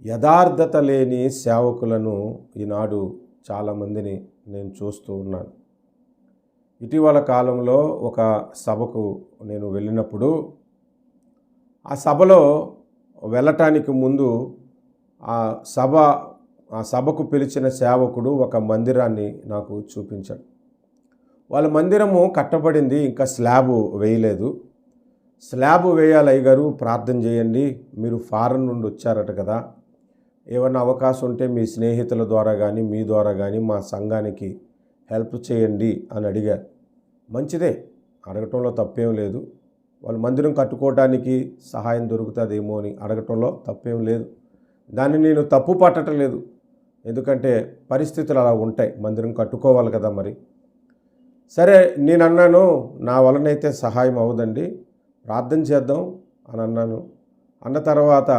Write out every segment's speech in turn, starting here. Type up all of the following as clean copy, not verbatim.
యథార్థత లేని సేవకులను ఈనాడు చాలామందిని నేను చూస్తూ ఉన్నాను. ఇటీవల కాలంలో ఒక సభకు నేను వెళ్ళినప్పుడు ఆ సభలో వెళ్ళటానికి ముందు ఆ సభకు పిలిచిన సేవకుడు ఒక మందిరాన్ని నాకు చూపించాడు. వాళ్ళ మందిరము కట్టబడింది, ఇంకా స్లాబు వేయలేదు. స్లాబు వేయాలి అయ్యగారు, ప్రార్థన చేయండి, మీరు ఫారెన్ నుండి వచ్చారట కదా, ఏమన్నా అవకాశం ఉంటే మీ స్నేహితుల ద్వారా కానీ మీ ద్వారా కానీ మా సంఘానికి హెల్ప్ చేయండి అని అడిగారు. మంచిదే, అడగటంలో తప్పేం లేదు. వాళ్ళు మందిరం కట్టుకోవడానికి సహాయం దొరుకుతుందేమో అని అడగటంలో తప్పేం లేదు. దాన్ని నేను తప్పు పట్టడం లేదు, ఎందుకంటే పరిస్థితులు అలా ఉంటాయి, మందిరం కట్టుకోవాలి కదా. మరి సరే, నేను అన్నాను, నా వలనైతే సహాయం అవ్వదండి, ప్రార్థన చేద్దాం అని అన్నాను. అన్న తర్వాత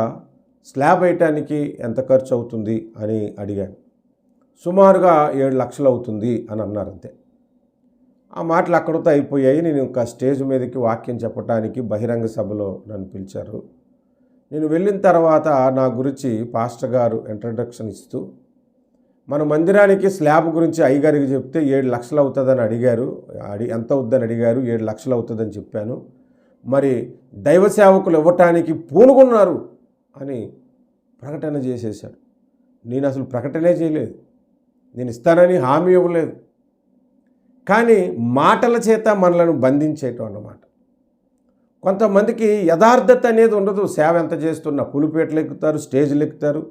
స్లాబ్ వేయటానికి ఎంత ఖర్చు అవుతుంది అని అడిగాను. సుమారుగా 7 లక్షలు అవుతుంది అని అన్నారు. అంతే. ఆ మాటలు అక్కడితో అయిపోయాయి. నేను ఇంకా స్టేజ్ మీదకి వాక్యం చెప్పడానికి బహిరంగ సభలో నన్ను పిలిచారు. నేను వెళ్ళిన తర్వాత నా గురించి పాస్టర్ గారు ఇంట్రడక్షన్ ఇస్తూ, మన మందిరానికి స్లాబ్ గురించి అయ్యగారికి చెప్తే 7 లక్షలు అవుతుందని అడిగారు. ఎంత అవుద్దని అడిగారు, 7 లక్షలు అవుతుందని చెప్పాను. మరి దైవ సేవకులు ఇవ్వటానికి పూనుకున్నారు అని ప్రకటన చేసేశాడు. నేను అసలు ప్రకటనే చేయలేదు, నేను ఇస్తానని హామీ ఇవ్వలేదు. కానీ మాటల చేత మనలను బంధించేయటం అన్నమాట. కొంతమందికి యథార్థత అనేది ఉండదు. సేవ ఎంత చేస్తున్నా పులిపేటలు ఎక్కుతారు, స్టేజ్లు ఎక్కుతారు,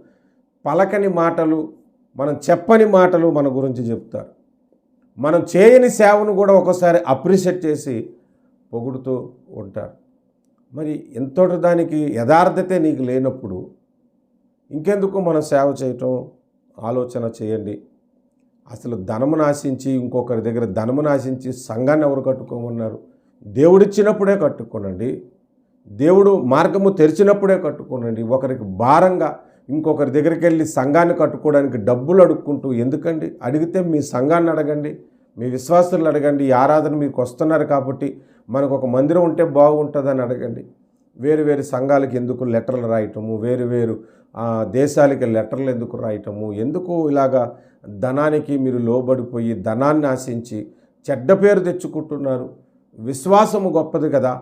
పలకని మాటలు, మనం చెప్పని మాటలు మన గురించి చెప్తారు. మనం చేయని సేవను కూడా ఒకసారి అప్రిషియేట్ చేసి పొగుడుతూ ఉంటారు. మరి ఎంతటి దానికి యథార్థతే నీకు లేనప్పుడు ఇంకెందుకు మనం సేవ చేయటం? ఆలోచన చేయండి. అసలు ధనమును ఆశించి, ఇంకొకరి దగ్గర ధనమును ఆశించి సంఘాన్ని ఎవరు కట్టుకోమన్నారు? దేవుడిచ్చినప్పుడే కట్టుకోనండి, దేవుడు మార్గము తెరిచినప్పుడే కట్టుకోనండి. ఒకరికి భారంగా ఇంకొకరి దగ్గరికి వెళ్ళి సంఘాన్ని కట్టుకోవడానికి డబ్బులు అడుక్కుంటూ ఎందుకండి? అడిగితే మీ సంఘాన్ని అడగండి, మీ విశ్వాసులను అడగండి. ఈ ఆరాధన మీకు వస్తున్నారు కాబట్టి మనకు ఒక మందిరం ఉంటే బాగుంటుందని అడగండి. వేరు వేరు సంఘాలకి ఎందుకు లెటర్లు రాయటము, వేరు వేరు దేశాలకి లెటర్లు ఎందుకు రాయటము? ఎందుకు ఇలాగా ధనానికి మీరు లోబడిపోయి ధనాన్ని ఆశించి చెడ్డ పేరు తెచ్చుకుంటున్నారు? విశ్వాసము గొప్పది కదా,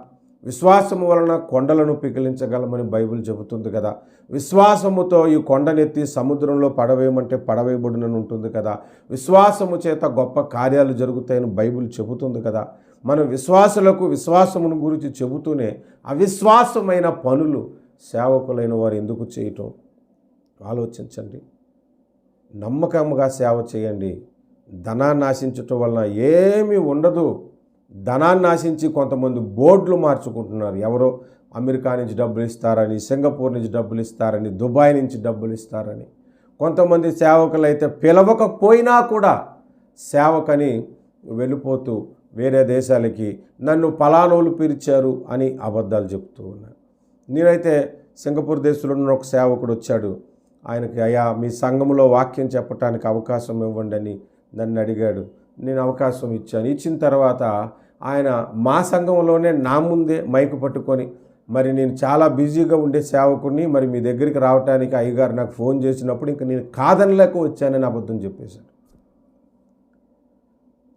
విశ్వాసము వలన కొండలను పిగిలించగలమని బైబిల్ చెబుతుంది కదా. విశ్వాసముతో ఈ కొండనెత్తి సముద్రంలో పడవేయమంటే పడవేయబడునని ఉంటుంది కదా. విశ్వాసము చేత గొప్ప కార్యాలు జరుగుతాయని బైబిల్ చెబుతుంది కదా. మన విశ్వాసులకు విశ్వాసమును గురించి చెబుతూనే అవిశ్వాసమైన పనులు సేవకులైన వారు ఎందుకు చేయటం? ఆలోచించండి. నమ్మకంగా సేవ చేయండి. ధనాన్ని ఆశించటం వలన ఏమీ ఉండదు. ధనాన్ని ఆశించి కొంతమంది బోర్డులు మార్చుకుంటున్నారు. ఎవరో అమెరికా నుంచి డబ్బులు ఇస్తారని, సింగపూర్ నుంచి డబ్బులు ఇస్తారని, దుబాయ్ నుంచి డబ్బులు ఇస్తారని. కొంతమంది సేవకులు అయితే పిలవకపోయినా కూడా సేవకని వెళ్ళిపోతూ వేరే దేశాలకి నన్ను పలానోళ్ళు పిలిచారు అని అబద్ధాలు చెప్తూ ఉన్నారు. నేనైతే సింగపూర్ దేశంలో ఉన్న ఒక సేవకుడు వచ్చాడు. ఆయనకి, అయ్యా మీ సంఘంలో వాక్యం చెప్పడానికి అవకాశం ఇవ్వండి అని నన్ను అడిగాడు. నేను అవకాశం ఇచ్చాను. ఇచ్చిన తర్వాత ఆయన మా సంఘంలోనే నా ముందే మైకు పట్టుకొని, మరి నేను చాలా బిజీగా ఉండే సేవకుడిని, మరి మీ దగ్గరికి రావడానికి అయ్యగారు నాకు ఫోన్ చేసినప్పుడు ఇంక నేను కాదనలేక వచ్చానని అబద్ధం చెప్పేశాడు.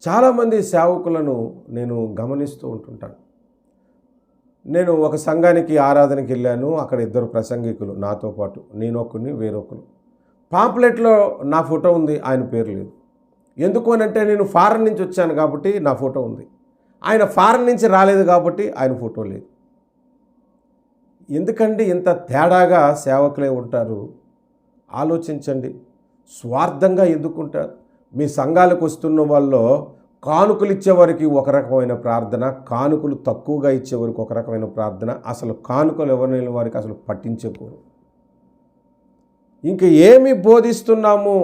చాలామంది సేవకులను నేను గమనిస్తూ ఉంటుంటాను. నేను ఒక సంఘానికి ఆరాధనకి వెళ్ళాను. అక్కడ 2 ప్రసంగికులు నాతో పాటు, నేను ఒకరిని వేరొకరు. పాంప్లెట్లో నా ఫోటో ఉంది, ఆయన పేరు లేదు. ఎందుకు అని అంటే నేను ఫారెన్ నుంచి వచ్చాను కాబట్టి నా ఫోటో ఉంది, ఆయన ఫారెన్ నుంచి రాలేదు కాబట్టి ఆయన ఫోటో లేదు. ఎందుకండి ఇంత తేడాగా సేవకులే ఉంటారు? ఆలోచించండి. స్వార్థంగా ఎందుకుంటారు? మీ సంఘాలకు వస్తున్న వాళ్ళు కానుకలు ఇచ్చేవారికి ఒక రకమైన ప్రార్థన, కానుకలు తక్కువగా ఇచ్చేవారికి ఒక రకమైన ప్రార్థన, అసలు కానుకలు ఎవరిని వారికి అసలు పట్టించకూడదు. ఇంక ఏమి బోధిస్తున్నాము,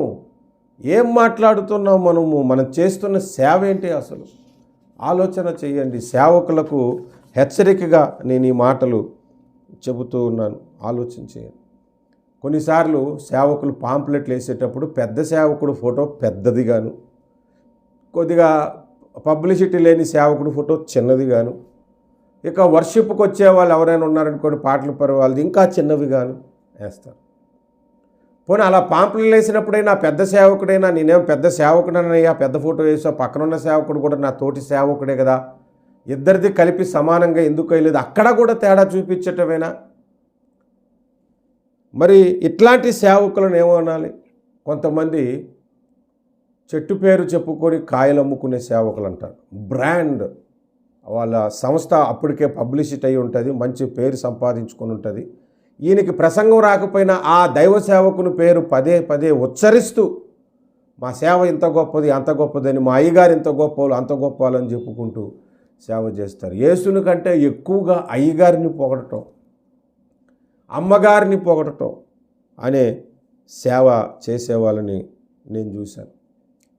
ఏం మాట్లాడుతున్నాము మనం చేస్తున్న సేవ ఏంటి అసలు? ఆలోచన చేయండి. సేవకులకు హెచ్చరికగా నేను ఈ మాటలు చెబుతూ ఉన్నాను. ఆలోచన చేయండి. కొన్నిసార్లు సేవకులు పాంప్లెట్లు వేసేటప్పుడు పెద్ద సేవకుడు ఫోటో పెద్దదిగాను, కొద్దిగా పబ్లిసిటీ లేని సేవకుడు ఫోటో చిన్నదిగాను, ఇక వర్షిప్కి వచ్చే వాళ్ళు ఎవరైనా ఉన్నారనుకోండి, పాటలు పరే వాళ్ళది ఇంకా చిన్నవిగాను వేస్తారు. పోనీ అలా పాంప్లెట్లు వేసినప్పుడైనా పెద్ద సేవకుడైనా, నేనేం పెద్ద సేవకుడనయ్యా పెద్ద ఫోటో వేసా, పక్కనున్న సేవకుడు కూడా నా తోటి సేవకుడే కదా, ఇద్దరిది కలిపి సమానంగా ఎందుకు వేయలేదు, అక్కడ కూడా తేడా చూపించటమేనా? మరి ఇట్లాంటి సేవకులను ఏమనాలి? కొంతమంది చెట్టు పేరు చెప్పుకొని కాయలు అమ్ముకునే సేవకులు అంటారు. బ్రాండ్, వాళ్ళ సంస్థ అప్పటికే పబ్లిసిటీ అయి ఉంటుంది, మంచి పేరు సంపాదించుకొని ఉంటుంది. ఈయనకి ప్రసంగం రాకపోయినా ఆ దైవ సేవకుని పేరు పదే పదే ఉచ్చరిస్తూ మా సేవ ఇంత గొప్పది అంత గొప్పదని, మా అయ్యగారు ఇంత గొప్పవాళ్ళు అంత గొప్పవాళ్ళు అని చెప్పుకుంటూ సేవ చేస్తారు. యేసుని కంటే ఎక్కువగా అయ్యగారిని పొగడటం, అమ్మగారిని పొగడటం అనే సేవ చేసేవాళ్ళని నేను చూశాను.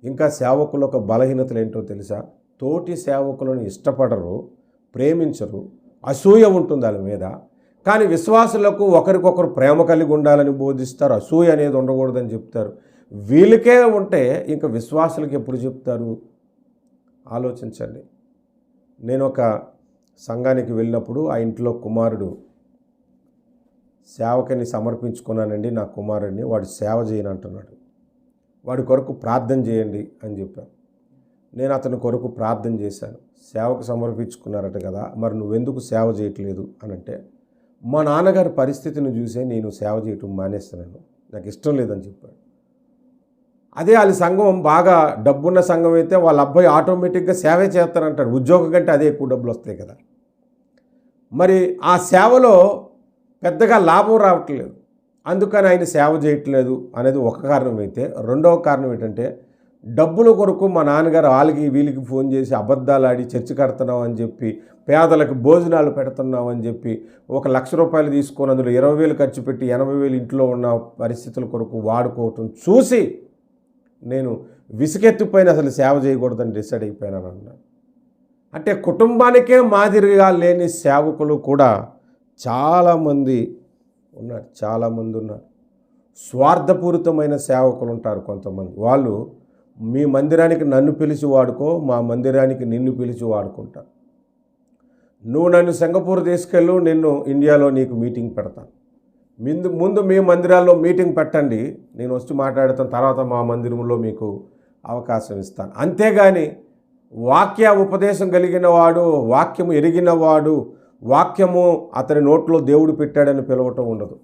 ఇంకా సేవకుల ఒక బలహీనతలు ఏంటో తెలుసా? తోటి సేవకులను ఇష్టపడరు, ప్రేమించరు, అసూయ ఉంటుంది వాళ్ళ మీద. కానీ విశ్వాసులకు ఒకరికొకరు ప్రేమ కలిగి ఉండాలని బోధిస్తారు, అసూయ అనేది ఉండకూడదని చెప్తారు. వీళ్ళకే ఉంటే ఇంకా విశ్వాసులకు ఎప్పుడు చెప్తారు? ఆలోచించండి. నేను ఒక సంఘానికి వెళ్ళినప్పుడు ఆ ఇంట్లో కుమారుడు సేవకుని సమర్పించుకున్నానండి, నా కుమారుడిని, వాడు సేవ చేయనంటున్నాడు, వాడి కొరకు ప్రార్థన చేయండి అని చెప్పాను. నేను అతని కొరకు ప్రార్థన చేశాను. సేవకు సమర్పించుకున్నారట కదా, మరి నువ్వెందుకు సేవ చేయట్లేదు అని అంటే, మా నాన్నగారి పరిస్థితిని చూసే నేను సేవ చేయటం మానేస్తున్నాను, నాకు ఇష్టం లేదని చెప్పాడు. అదే వాళ్ళ సంఘం బాగా డబ్బున్న సంఘం అయితే వాళ్ళ అబ్బాయి ఆటోమేటిక్గా సేవే చేస్తానంటాడు, ఉద్యోగం కంటే అదే ఎక్కువ డబ్బులు వస్తాయి కదా. మరి ఆ సేవలో పెద్దగా లాభం రావట్లేదు, అందుకని ఆయన సేవ చేయట్లేదు అనేది ఒక కారణం అయితే, రెండవ కారణం ఏంటంటే డబ్బుల కొరకు మా నాన్నగారు వాళ్ళకి వీళ్ళకి ఫోన్ చేసి అబద్ధాలు ఆడి చర్చి కడుతున్నాం అని చెప్పి, పేదలకు భోజనాలు పెడుతున్నాం అని చెప్పి, 1,00,000 రూపాయలు తీసుకొని అందులో 20,000 ఖర్చు పెట్టి 80,000 ఇంట్లో ఉన్న పరిస్థితుల కొరకు వాడుకోవటం చూసి నేను విసుగెత్తిపోయిన అసలు సేవ చేయకూడదని డిసైడ్ అయిపోయాను అన్నాడు. అంటే కుటుంబానికే మాదిరిగా లేని సేవకులు కూడా చాలామంది ఉన్నారు. స్వార్థపూరితమైన సేవకులు ఉంటారు కొంతమంది. వాళ్ళు మీ మందిరానికి నన్ను పిలిచి వాడుకో, మా మందిరానికి నిన్ను పిలిచి వాడుకుంటారు. నువ్వు నన్ను సింగపూర్ తీసుకెళ్ళు, నిన్ను ఇండియాలో నీకు మీటింగ్ పెడతాను, ముందు మీ మందిరాల్లో మీటింగ్ పెట్టండి, నేను వచ్చి మాట్లాడతాను, తర్వాత మా మందిరంలో మీకు అవకాశం ఇస్తాను. అంతేగాని వాక్య ఉపదేశం కలిగిన వాడు, వాక్యము ఎరిగినవాడు, వాక్యము అతని నోట్లో దేవుడు పెట్టాడని పిలవటం ఉండదు.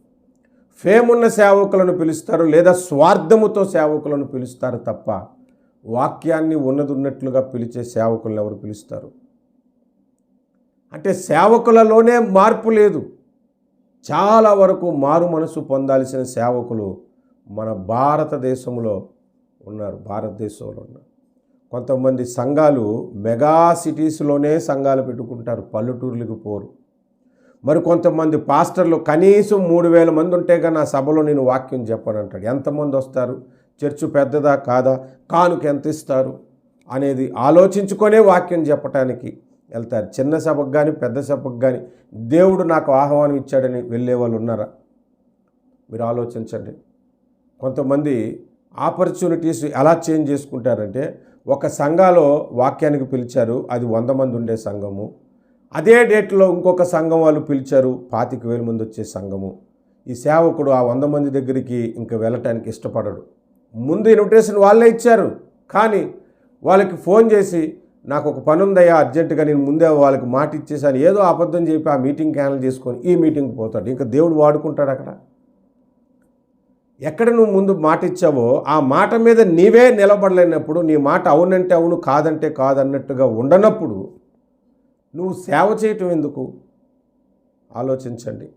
ఫేమ్ ఉన్న సేవకులను పిలుస్తారు, లేదా స్వార్థముతో సేవకులను పిలుస్తారు తప్ప వాక్యాన్ని ఉన్నట్లుగా పిలిచే సేవకులను ఎవరు పిలుస్తారు? అంటే సేవకులలోనే మార్పు లేదు. చాలా వరకు మారు మనసు పొందాల్సిన సేవకులు మన భారతదేశంలో ఉన్నారు. కొంతమంది సంఘాలు మెగా సిటీస్లోనే సంఘాలు పెట్టుకుంటారు, పల్లెటూర్లకు పోరు. మరి కొంతమంది పాస్టర్లు కనీసం 3,000 మంది ఉంటే కానీ నా సభలో నేను వాక్యం చెప్పనంటాడు. ఎంతమంది వస్తారు, చర్చు పెద్దదా కాదా, కానుక ఎంత ఇస్తారు అనేది ఆలోచించుకొనే వాక్యం చెప్పడానికి వెళ్తారు. చిన్న సభకు కానీ పెద్ద సభకు కానీ దేవుడు నాకు ఆహ్వానం ఇచ్చాడని వెళ్ళే వాళ్ళు ఉన్నారా? మీరు ఆలోచించండి. కొంతమంది ఆపర్చునిటీస్ ఎలా చేంజ్ చేసుకుంటారంటే, ఒక సంఘాలో వాక్యానికి పిలిచారు, అది 100 మంది ఉండే సంఘము. అదే డేట్లో ఇంకొక సంఘం వాళ్ళు పిలిచారు, 25,000 మంది వచ్చే సంఘము. ఈ సేవకుడు ఆ 100 మంది దగ్గరికి ఇంకా వెళ్ళటానికి ఇష్టపడడు. ముందు ఇన్విటేషన్ వాళ్ళే ఇచ్చారు, కానీ వాళ్ళకి ఫోన్ చేసి నాకు ఒక పని ఉందయ్యా అర్జెంటుగా, నేను ముందే వాళ్ళకి మాట ఇచ్చేసాను, ఏదో అబద్ధం చెప్పి ఆ మీటింగ్ క్యాన్సిల్ చేసుకొని ఈ మీటింగ్కి పోతాడు. ఇంకా దేవుడు వాడుకుంటాడు అక్కడ. ఎక్కడ నువ్వు ముందు మాట ఇచ్చావో ఆ మాట మీద నీవే నిలబడలేనప్పుడు, నీ మాట అవునంటే అవును కాదంటే కాదన్నట్టుగా ఉండనప్పుడు నువ్వు సేవ చేయటం ఎందుకు? ఆలోచించండి.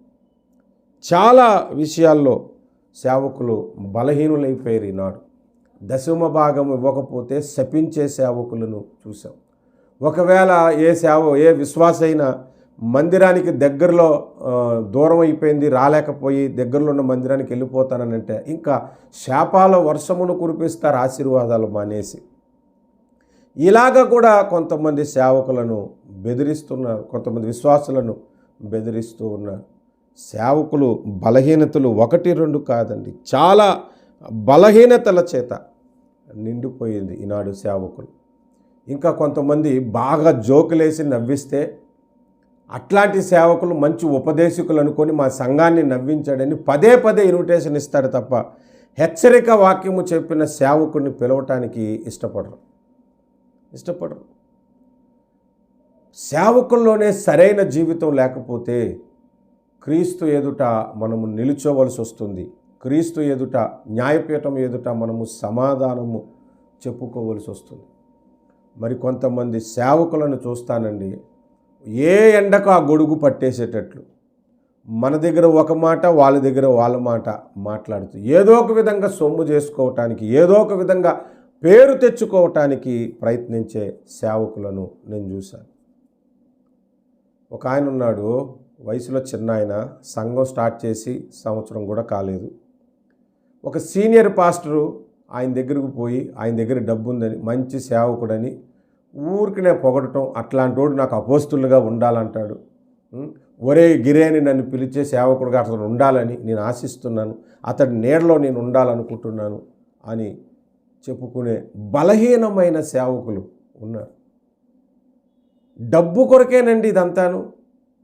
చాలా విషయాల్లో సేవకులు బలహీనులైపోయారు ఈనాడు. 10వ భాగం ఇవ్వకపోతే శపించే సేవకులను చూసాం. ఒకవేళ ఏ విశ్వాస అయినా మందిరానికి దగ్గరలో దూరం అయిపోయింది, రాలేకపోయి దగ్గరలో ఉన్న మందిరానికి వెళ్ళిపోతానంటే ఇంకా శాపాల వర్షమును కురిపిస్తారు, ఆశీర్వాదాలు మానేసి. ఇలాగ కూడా కొంతమంది సేవకులను బెదిరిస్తున్నారు, కొంతమంది విశ్వాసులను బెదిరిస్తూ ఉన్నారు. సేవకులు బలహీనతలు 1-2 కాదండి, చాలా బలహీనతల చేత నిండిపోయింది ఈనాడు సేవకులు. ఇంకా కొంతమంది బాగా జోకులేసి నవ్విస్తే అట్లాంటి సేవకులు మంచి ఉపదేశకులు అనుకొని మా సంఘాన్ని నవ్వించాడని పదే ఇన్విటేషన్ ఇస్తారు తప్ప హెచ్చరిక వాక్యము చెప్పిన సేవకుడిని పిలవటానికి ఇష్టపడరు. సేవకుల్లోనే సరైన జీవితం లేకపోతే క్రీస్తు ఎదుట మనము నిలుచోవలసి వస్తుంది. క్రీస్తు ఎదుట, న్యాయపీఠం ఎదుట మనము సమాధానము చెప్పుకోవలసి వస్తుంది. మరి కొంతమంది సేవకులను చూస్తానండి, ఏ ఎండకు ఆ గొడుగు పట్టేసేటట్లు మన దగ్గర ఒక మాట, వాళ్ళ దగ్గర వాళ్ళ మాట మాట్లాడుతూ ఏదో ఒక విధంగా సొమ్ము చేసుకోవటానికి, ఏదో ఒక విధంగా పేరు తెచ్చుకోవటానికి ప్రయత్నించే సేవకులను నేను చూశాను. ఒక ఆయన ఉన్నాడు, వయసులో చిన్న ఆయన, సంఘం స్టార్ట్ చేసి సంవత్సరం కూడా కాలేదు. ఒక సీనియర్ పాస్టరు ఆయన దగ్గరకు పోయి ఆయన దగ్గర డబ్బు ఉందని, మంచి సేవకుడని ఊరికినే పొగడటం, అట్లాంటి వాడు నాకు అపోస్తులుగా ఉండాలంటాడు. ఒరే గిరేని నన్ను పిలిచే సేవకుడుగా అతను ఉండాలని నేను ఆశిస్తున్నాను, అతడి నీడలో నేను ఉండాలనుకుంటున్నాను అని చెప్పుకునే బలహీనమైన సేవకులు ఉన్నారు. డబ్బు కొరకేనండి ఇదంతాను,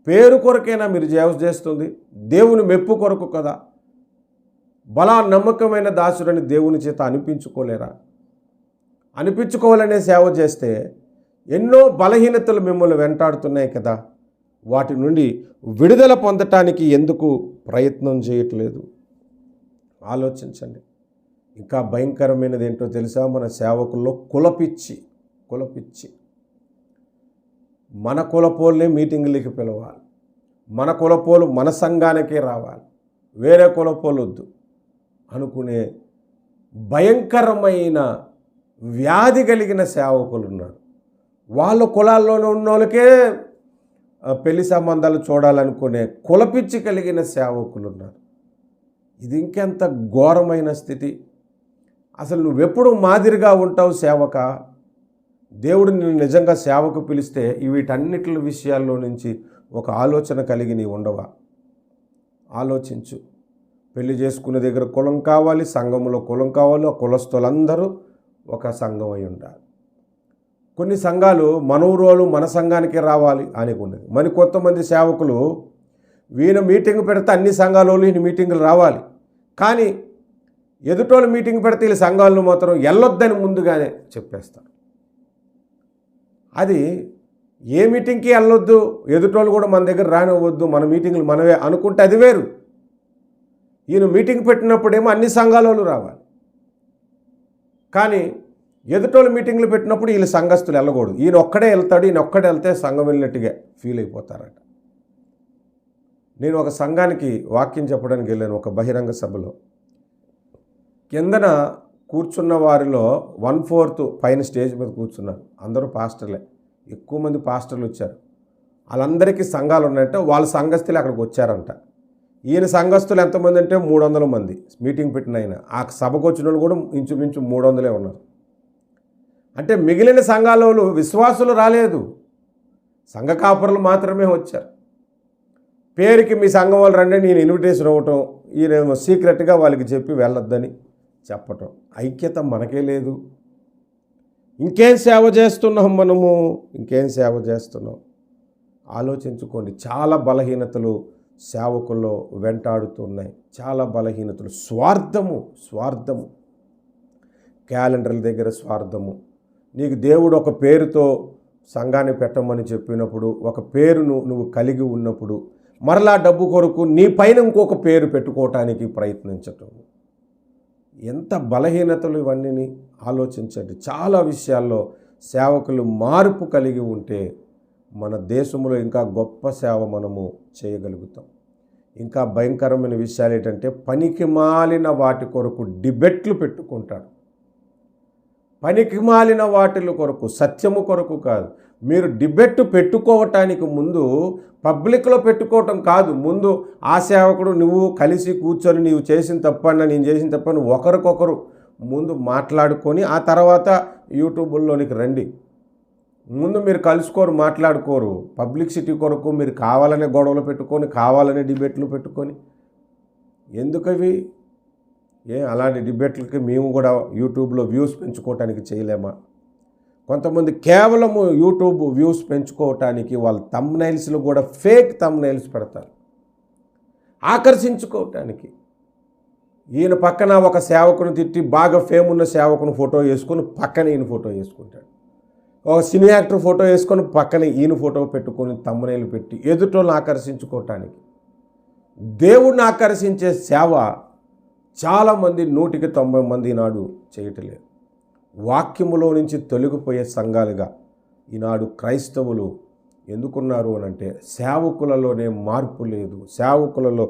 పేరు కొరకేనా మీరు చేస్తుంది? దేవుని మెప్పు కొరకు కదా. బలా నమ్మకమైన దాసుడని దేవుని చేత అనిపించుకోలేరా? అనిపించుకోవాలనే సేవ చేస్తే ఎన్నో బలహీనతలు మిమ్మల్ని వెంటాడుతున్నాయి కదా. వాటి నుండి విడుదల పొందటానికి ఎందుకు ప్రయత్నం చేయట్లేదు? ఆలోచించండి. ఇంకా భయంకరమైనది ఏంటో తెలుసా? మన సేవకుల్లో కులపిచ్చి. మన కులపోళ్ళే మీటింగులకి పిలవాలి, మన కులపోలు మన సంఘానికే రావాలి, వేరే కులపోలు వద్దు అనుకునే భయంకరమైన వ్యాధి కలిగిన సేవకులు ఉన్నారు. వాళ్ళ కులాల్లోనే ఉన్న వాళ్ళకే పెళ్లి సంబంధాలు చూడాలనుకునే కులపిచ్చి కలిగిన సేవకులు ఉన్నారు. ఇది ఇంకెంత ఘోరమైన స్థితి. అసలు నువ్వెప్పుడు మాదిరిగా ఉంటావు సేవక? దేవుడు నిన్ను నిజంగా సేవకు పిలిస్తే వీటన్నిటి విషయాల్లో నుంచి ఒక ఆలోచన కలిగి నీ ఉండవా? ఆలోచించు. పెళ్లి చేసుకునే దగ్గర కులం కావాలి, సంఘంలో కులం కావాలి, ఆ కులస్తులందరూ ఒక సంఘం అయి ఉండాలి. కొన్ని సంఘాలు మన ఊరోళ్ళు మన సంఘానికి రావాలి అని ఉన్నది. మరి కొంతమంది సేవకులు వీళ్ళ మీటింగ్ పెడితే అన్ని సంఘాల వాళ్ళు ఈయన మీటింగులు రావాలి, కానీ ఎదుటోళ్ళు మీటింగ్ పెడితే వీళ్ళ సంఘాలను మాత్రం వెళ్ళొద్దని ముందుగానే చెప్పేస్తారు. అది ఏ మీటింగ్కి వెళ్ళొద్దు, ఎదుటోళ్ళు కూడా మన దగ్గర రానివ్వద్దు, మన మీటింగ్లు మనవే అనుకుంటే అది వేరు. ఈయన మీటింగ్ పెట్టినప్పుడేమో అన్ని సంఘాల వాళ్ళు రావాలి, కానీ ఎదుటోళ్ళు మీటింగ్లు పెట్టినప్పుడు వీళ్ళు సంఘస్థులు వెళ్ళకూడదు. ఈయన ఒక్కడే వెళ్తాడు, ఈయన ఒక్కడే వెళ్తే సంఘం వెళ్ళినట్టుగా ఫీల్ అయిపోతారట. నేను ఒక సంఘానికి వాక్యం చెప్పడానికి వెళ్ళాను, ఒక బహిరంగ సభలో. కిందన కూర్చున్న వారిలో 1/4 పైన స్టేజ్ మీద కూర్చున్నారు, అందరూ పాస్టర్లే. ఎక్కువ మంది పాస్టర్లు వచ్చారు. వాళ్ళందరికీ సంఘాలు ఉన్నాయంటే వాళ్ళ సంఘస్థులు అక్కడికి వచ్చారంట. ఈయన సంఘస్థులు ఎంతమంది అంటే 300 మంది మీటింగ్ పెట్టిన ఆయన. ఆ సభకు వచ్చిన వాళ్ళు కూడా ఇంచుమించు 300 ఉన్నారు. అంటే మిగిలిన సంఘాల వాళ్ళు విశ్వాసులు రాలేదు, సంఘ కాపురులు మాత్రమే వచ్చారు. పేరుకి మీ సంఘం వాళ్ళు రండి నేను ఇన్విటేషన్ ఇవ్వటం, ఈయన సీక్రెట్గా వాళ్ళకి చెప్పి వెళ్ళొద్దని చెప్పటం. ఐక్యత మనకే లేదు. ఇంకేం సేవ చేస్తున్నాం మనము? ఇంకేం సేవ చేస్తున్నాం? ఆలోచించుకోండి. చాలా బలహీనతలు సేవకుల్లో వెంటాడుతున్నాయి. చాలా బలహీనతలు. స్వార్థము, క్యాలెండర్ల దగ్గర స్వార్థము. నీకు దేవుడు ఒక పేరుతో సంఘాన్ని పెట్టమని చెప్పినప్పుడు, ఒక పేరును నువ్వు కలిగి ఉన్నప్పుడు మరలా డబ్బు కొరకు నీ పైన ఇంకొక పేరు పెట్టుకోవటానికి ప్రయత్నించటం. ఎంత బలహీనతలు ఇవన్నీ ఆలోచించండి. చాలా విషయాల్లో సేవకులు మార్పు కలిగి ఉంటే మన దేశంలో ఇంకా గొప్ప సేవ మనము చేయగలుగుతాం. ఇంకా భయంకరమైన విషయాలు ఏంటంటే పనికిమాలిన వాటి కొరకు డిబేట్లు పెట్టుకుంటారు. పనికిమాలిన వాటిల కొరకు, సత్యము కొరకు కాదు. మీరు డిబేట్ పెట్టుకోవటానికి ముందు పబ్లిక్లో పెట్టుకోవటం కాదు, ముందు ఆ సేవకుడు నువ్వు కలిసి కూర్చొని నీవు చేసిన తప్పన్నా నేను చేసిన తప్పని ఒకరికొకరు ముందు మాట్లాడుకొని ఆ తర్వాత యూట్యూబ్లోనికి రండి. ముందు మీరు కలుసుకోరు, మాట్లాడుకోరు. పబ్లిసిటీ కొరకు మీరు కావాలనే గొడవలు పెట్టుకొని, కావాలనే డిబేట్లు పెట్టుకొని ఎందుకవి? అలాంటి డిబేట్లకి మేము కూడా యూట్యూబ్లో వ్యూస్ పెంచుకోవటానికి చేయలేమా? కొంతమంది కేవలము యూట్యూబ్ వ్యూస్ పెంచుకోవటానికి వాళ్ళ థంబ్నైల్స్లో కూడా ఫేక్ థంబ్నైల్స్ పెడతారు ఆకర్షించుకోవటానికి. ఈయన పక్కన ఒక సేవకుని తిట్టి బాగా ఫేమ్ ఉన్న సేవకుని ఫోటో వేసుకొని పక్కన ఈయన ఫోటో వేసుకుంటాడు. ఒక సినీ యాక్టర్ ఫోటో వేసుకొని పక్కన ఈయన ఫోటో పెట్టుకొని తమ్మునేలు పెట్టి ఎదుటోళ్ళని ఆకర్షించుకోవటానికి. దేవుడిని ఆకర్షించే సేవ చాలామంది 190 మంది ఈనాడు చేయటలేదు. వాక్యములో నుంచి తొలగిపోయే సంఘాలుగా ఈనాడు క్రైస్తవులు ఎందుకున్నారు అని అంటే సేవకులలోనే మార్పు లేదు. సేవకులలో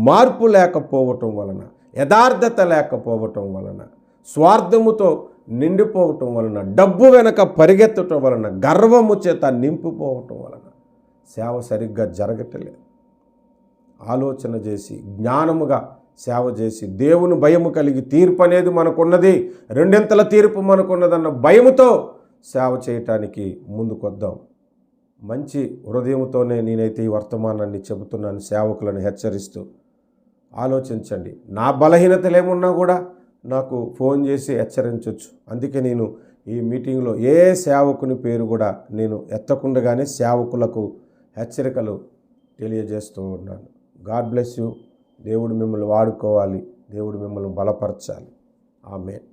మార్పు లేకపోవటం వలన, యథార్థత లేకపోవటం వలన, స్వార్థముతో నిండిపోవటం వలన, డబ్బు వెనక పరిగెత్తటం వలన, గర్వము చేత నింపిపోవటం వలన సేవ సరిగ్గా జరగట్లేదు. ఆలోచన చేసి జ్ఞానముగా సేవ చేసి దేవుని భయము కలిగి తీర్పు అనేది మనకున్నది, 2 తీర్పు మనకున్నదన్న భయముతో సేవ చేయటానికి ముందుకొద్దాం. మంచి హృదయంతోనే నేనైతే ఈ వర్తమానాన్ని చెబుతున్నాను. సేవకులను హెచ్చరిస్తూ ఆలోచించండి. నా బలహీనతలు ఏమున్నా కూడా నాకు ఫోన్ చేసి హెచ్చరించవచ్చు. అందుకే నేను ఈ మీటింగ్లో ఏ సేవకుని పేరు కూడా నేను ఎత్తకుండగానే సేవకులకు హెచ్చరికలు తెలియజేస్తూ ఉన్నాను. God bless you. దేవుడు మిమ్మల్ని వాడుకోవాలి. దేవుడు మిమ్మల్ని బలపరచాలి. ఆమేన్.